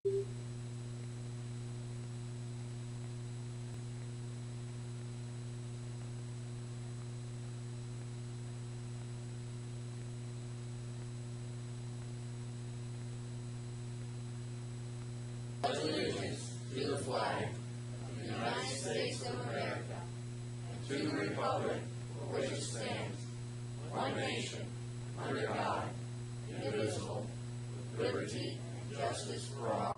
Allegiance to the flag of the United States of America and to the republic for which it stands, one nation, under God, indivisible, with liberty and justice for all.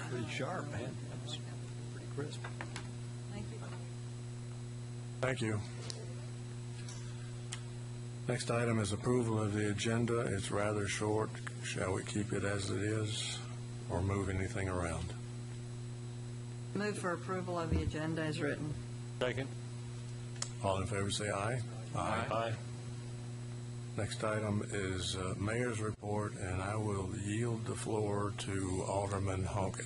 Pretty sharp, man. That was pretty crisp. Thank you. Thank you. Next item is approval of the agenda. It's rather short. Shall we keep it as it is or move anything around? Move for approval of the agenda as written. Second. All in favor say aye. Aye. Next item is mayor's report, and I will yield the floor to Alderman Honkin.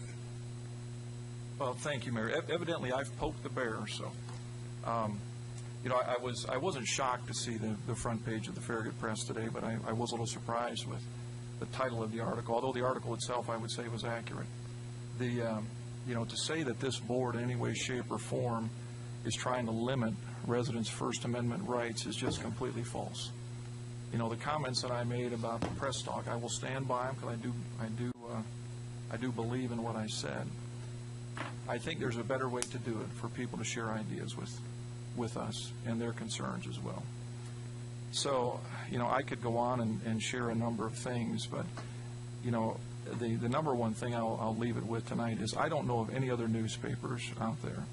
Well, thank you, Mayor. Evidently, I've poked the bear, so, you know, I wasn't shocked to see the front page of the Farragut Press today, but I was a little surprised with the title of the article, although the article itself, I would say, was accurate. You know, to say that this board in any way, shape, or form is trying to limit residents' First Amendment rights is just completely false. You know, the comments that I made about the press talk, I will stand by them because I do believe in what I said. I think there's a better way to do it for people to share ideas with us and their concerns as well. So, you know, I could go on and share a number of things, but, you know, the number one thing I'll leave it with tonight is I don't know of any other newspapers out there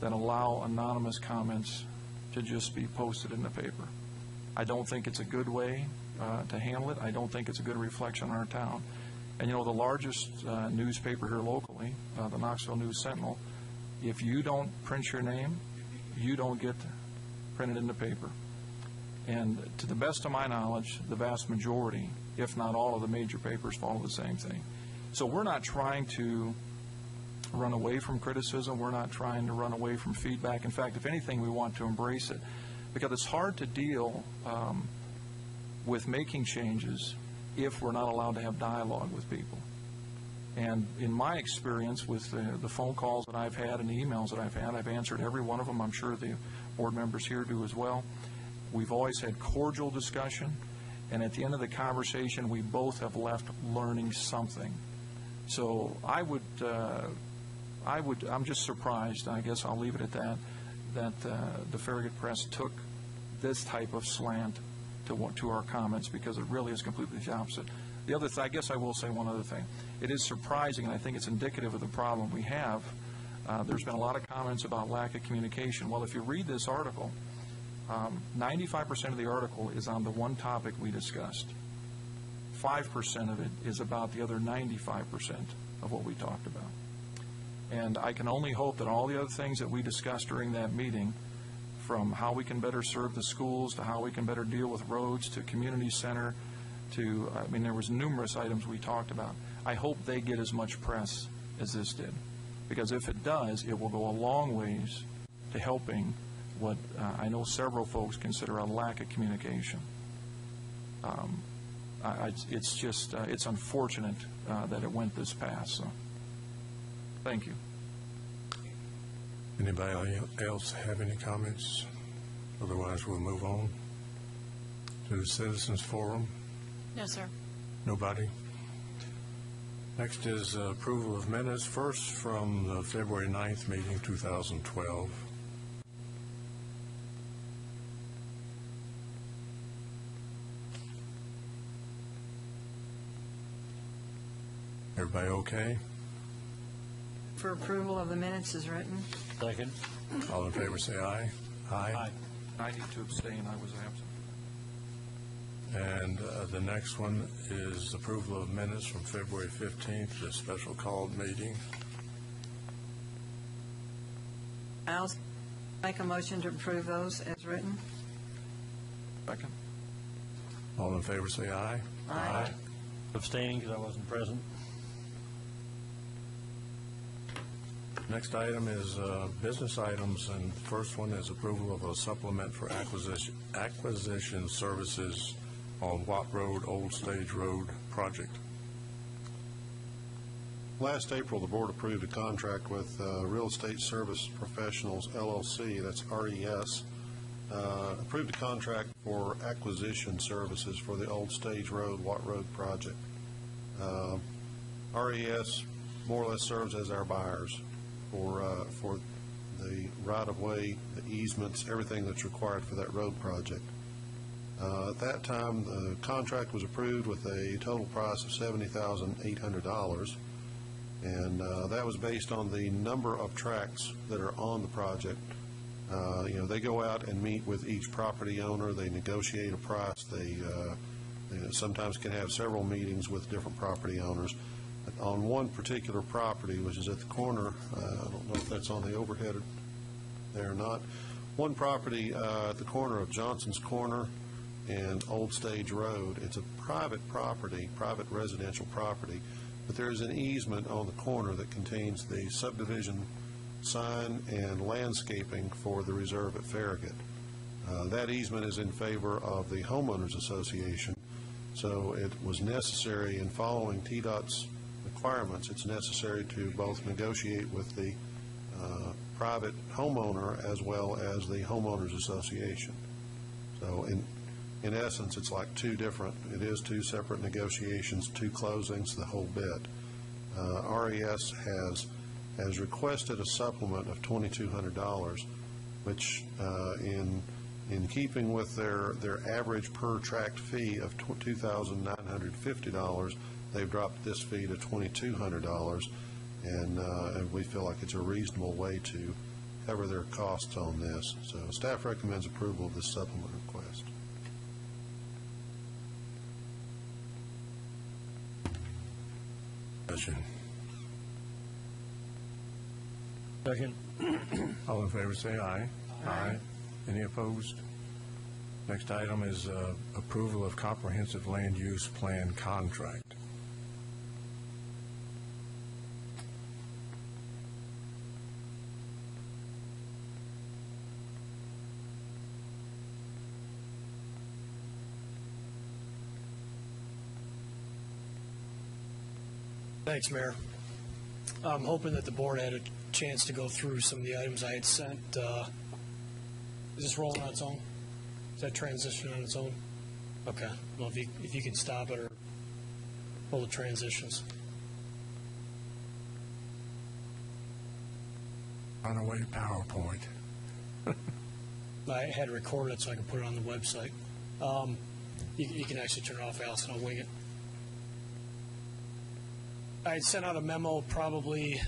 that allow anonymous comments to just be posted in the paper. I don't think it's a good way to handle it. I don't think it's a good reflection on our town. And, you know, the largest newspaper here locally, the Knoxville News Sentinel, if you don't print your name, you don't get printed in the paper. And to the best of my knowledge, the vast majority, if not all of the major papers, follow the same thing. So we're not trying to run away from criticism. We're not trying to run away from feedback. In fact, if anything, we want to embrace it, because it's hard to deal with making changes if we're not allowed to have dialogue with people. And in my experience with the phone calls that I've had and the emails that I've had, I've answered every one of them. I'm sure the board members here do as well. We've always had cordial discussion, and at the end of the conversation, we both have left learning something. So I'm just surprised, I guess I'll leave it at that the Farragut Press took this type of slant to our comments, because it really is completely the opposite. The other thing, I guess I will say one other thing. It is surprising, and I think it's indicative of the problem we have. There's been a lot of comments about lack of communication. Well, if you read this article, 95% of the article is on the one topic we discussed. 5% of it is about the other 95% of what we talked about. And I can only hope that all the other things that we discussed during that meeting, from how we can better serve the schools to how we can better deal with roads to community center to, I mean, there was numerous items we talked about. I hope they get as much press as this did, because if it does, it will go a long ways to helping what I know several folks consider a lack of communication. It's just, it's unfortunate that it went this past. So, thank you. Anybody else have any comments? Otherwise, we'll move on to the Citizens Forum. No, sir. Nobody? Next is approval of minutes. First, from the February 9th meeting, 2012. Everybody okay? For approval of the minutes as written. Second. All in favor say aye. Aye. I need to abstain. I was absent. And the next one is approval of minutes from February 15th, the special called meeting. I'll make a motion to approve those as written. Second. All in favor say aye. Aye. Abstaining because I wasn't present. Next item is business items, and the first one is approval of a supplement for acquisition services on Watt Road, Old Stage Road project. Last April, the board approved a contract with Real Estate Service Professionals, LLC, that's RES, approved a contract for acquisition services for the Old Stage Road, Watt Road project. RES more or less serves as our buyers for the right-of-way, the easements, everything that's required for that road project. At that time, the contract was approved with a total price of $70,800. And that was based on the number of tracks that are on the project. They go out and meet with each property owner. They negotiate a price. They sometimes can have several meetings with different property owners. On one particular property, which is at the corner, I don't know if that's on the overhead there or not, one property at the corner of Johnson's Corner and Old Stage Road, it's a private property, private residential property. But there is an easement on the corner that contains the subdivision sign and landscaping for the reserve at Farragut. That easement is in favor of the homeowners association, so it was necessary in following TDOT's requirements. It's necessary to both negotiate with the private homeowner as well as the homeowners association. So in essence, it's like it is two separate negotiations, two closings, the whole bit. RES has requested a supplement of $2,200, which in keeping with their average per tract fee of $2,950, they've dropped this fee to $2,200, and we feel like it's a reasonable way to cover their costs on this. So staff recommends approval of this supplement request. Second. All in favor say aye. Aye. Any opposed? Next item is approval of comprehensive land use plan contract. Thanks, Mayor. I'm hoping that the board had a chance to go through some of the items I had sent. Is this rolling on its own? Is that transition on its own? Okay. Well, if you can stop it or pull the transitions. Runaway PowerPoint. I had recorded it so I can put it on the website. You can actually turn it off, Allison. I'll wing it. I had sent out a memo probably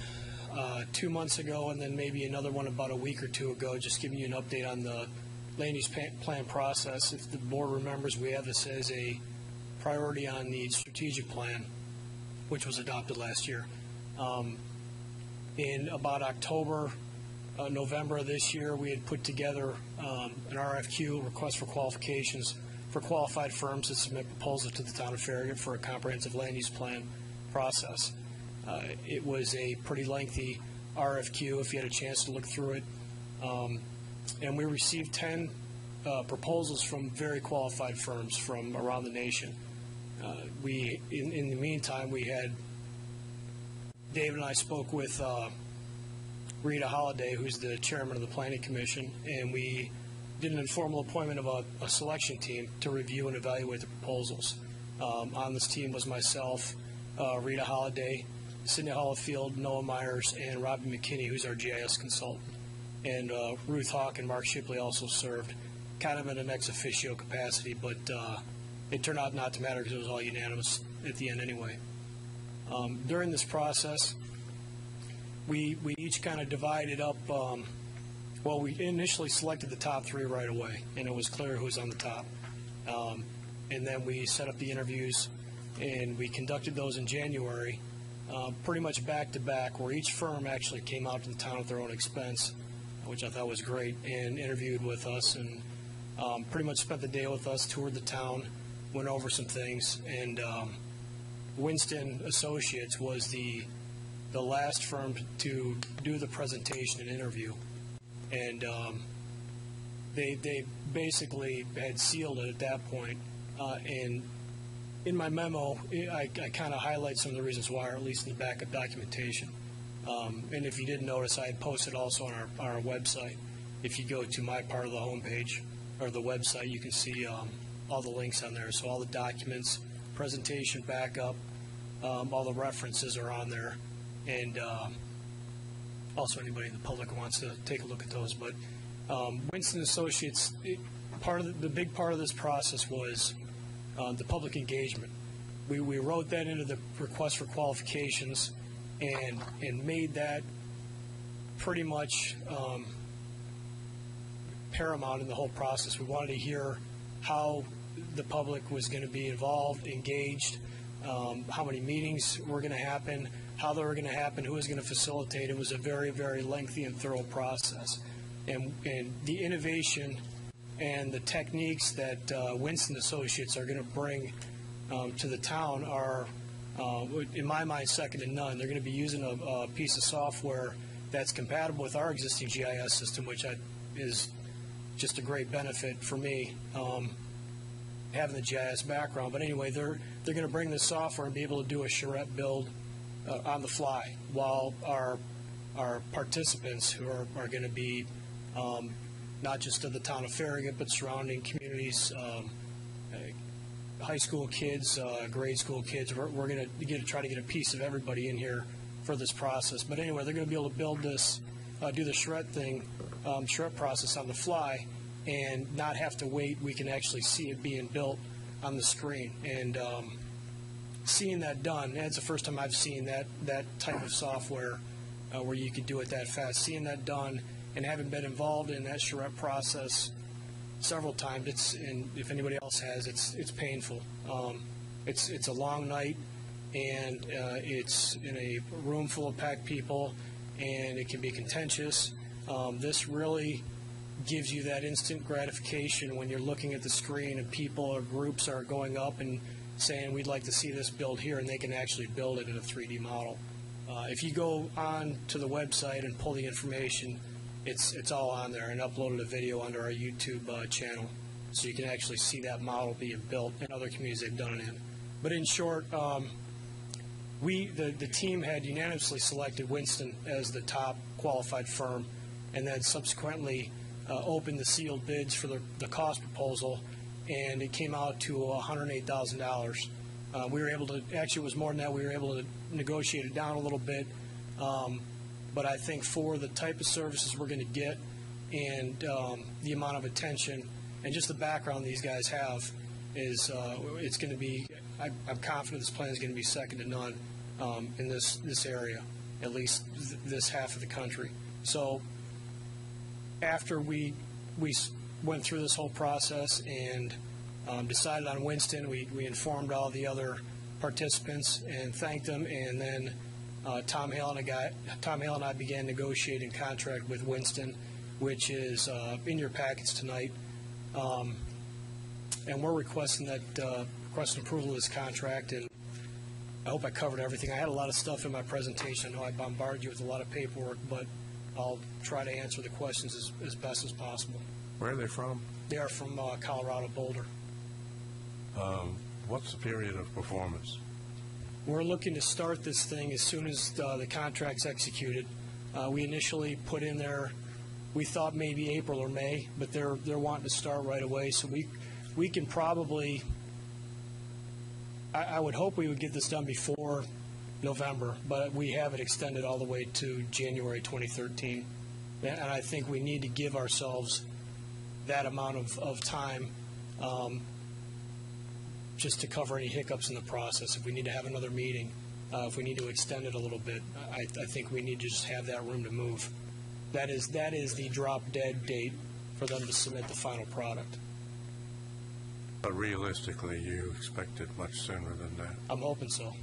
2 months ago, and then maybe another one about a week or two ago, just giving you an update on the land use plan process. If the board remembers, we have this as a priority on the strategic plan, which was adopted last year. In about October, November of this year, we had put together an RFQ, request for qualifications, for qualified firms to submit proposals to the town of Farragut for a comprehensive land use plan process. It was a pretty lengthy RFQ, if you had a chance to look through it. And we received 10 proposals from very qualified firms from around the nation. In the meantime, we had, Dave and I spoke with Rita Holliday, who's the chairman of the Planning Commission, and we did an informal appointment of a selection team to review and evaluate the proposals. On this team was myself, Rita Holliday, Sidney Hollifield, Noah Myers, and Robbie McKinney, who's our GIS consultant. And Ruth Hawk and Mark Shipley also served, kind of in an ex officio capacity, but it turned out not to matter because it was all unanimous at the end anyway. During this process, we each kind of divided up. Well, we initially selected the top 3 right away, and it was clear who was on the top. And then we set up the interviews, and we conducted those in January, pretty much back to back, where each firm actually came out to the town at their own expense, which I thought was great, and interviewed with us, and pretty much spent the day with us, toured the town, went over some things, and Winston Associates was the last firm to do the presentation and interview, and they basically had sealed it at that point. And in my memo, I kind of highlight some of the reasons why, or at least in the backup documentation. And if you didn't notice, I had posted also on our website. If you go to my part of the homepage or the website, you can see all the links on there. So all the documents, presentation, backup, all the references are on there. And also anybody in the public who wants to take a look at those. But Winston Associates, the big part of this process was the public engagement. We wrote that into the request for qualifications and made that pretty much paramount in the whole process. We wanted to hear how the public was going to be involved, engaged, how many meetings were going to happen, how they were going to happen, who was going to facilitate. It was a very, very lengthy and thorough process. And the innovation and the techniques that Winston Associates are going to bring to the town are, in my mind, second to none. They're going to be using a piece of software that's compatible with our existing GIS system, which is just a great benefit for me, having the GIS background. But anyway, they're going to bring this software and be able to do a charrette build on the fly, while our participants, who are going to be not just of the town of Farragut, but surrounding communities, high school kids, grade school kids. We're going to try to get a piece of everybody in here for this process. But anyway, they're going to be able to build this, do the charrette process on the fly, and not have to wait. We can actually see it being built on the screen. And seeing that done, that's the first time I've seen that type of software where you could do it that fast. Seeing that done and having been involved in that charrette process several times, and if anybody else has, it's painful. It's a long night, and it's in a room full of packed people, and it can be contentious. This really gives you that instant gratification when you're looking at the screen and people or groups are going up and saying, we'd like to see this built here, and they can actually build it in a 3D model. If you go on to the website and pull the information, it's all on there, and uploaded a video under our YouTube channel, so you can actually see that model being built in other communities they've done it in. But in short, the team had unanimously selected Winston as the top qualified firm, and then subsequently opened the sealed bids for the cost proposal, and it came out to $108,000. We were able to, actually it was more than that, we were able to negotiate it down a little bit. But I think for the type of services we're going to get and the amount of attention and just the background these guys have is it's going to be, I'm confident this plan is going to be second to none in this area, at least this half of the country. So after we went through this whole process and decided on Winston, we informed all the other participants and thanked them, and then Tom Hale and I began negotiating contract with Winston, which is in your packets tonight, and we're requesting approval of this contract. And I hope I covered everything. I had a lot of stuff in my presentation. I know I bombarded you with a lot of paperwork, but I'll try to answer the questions as best as possible. Where are they from? They are from Colorado, Boulder. What's the period of performance? We're looking to start this thing as soon as the contract's executed. We initially put in there, we thought maybe April or May, but they're wanting to start right away. So we can probably, I would hope we would get this done before November, but we have it extended all the way to January 2013. And I think we need to give ourselves that amount of time just to cover any hiccups in the process. If we need to have another meeting, if we need to extend it a little bit, I think we need to just have that room to move. That is the drop-dead date for them to submit the final product. But realistically, you expect it much sooner than that? I'm hoping so.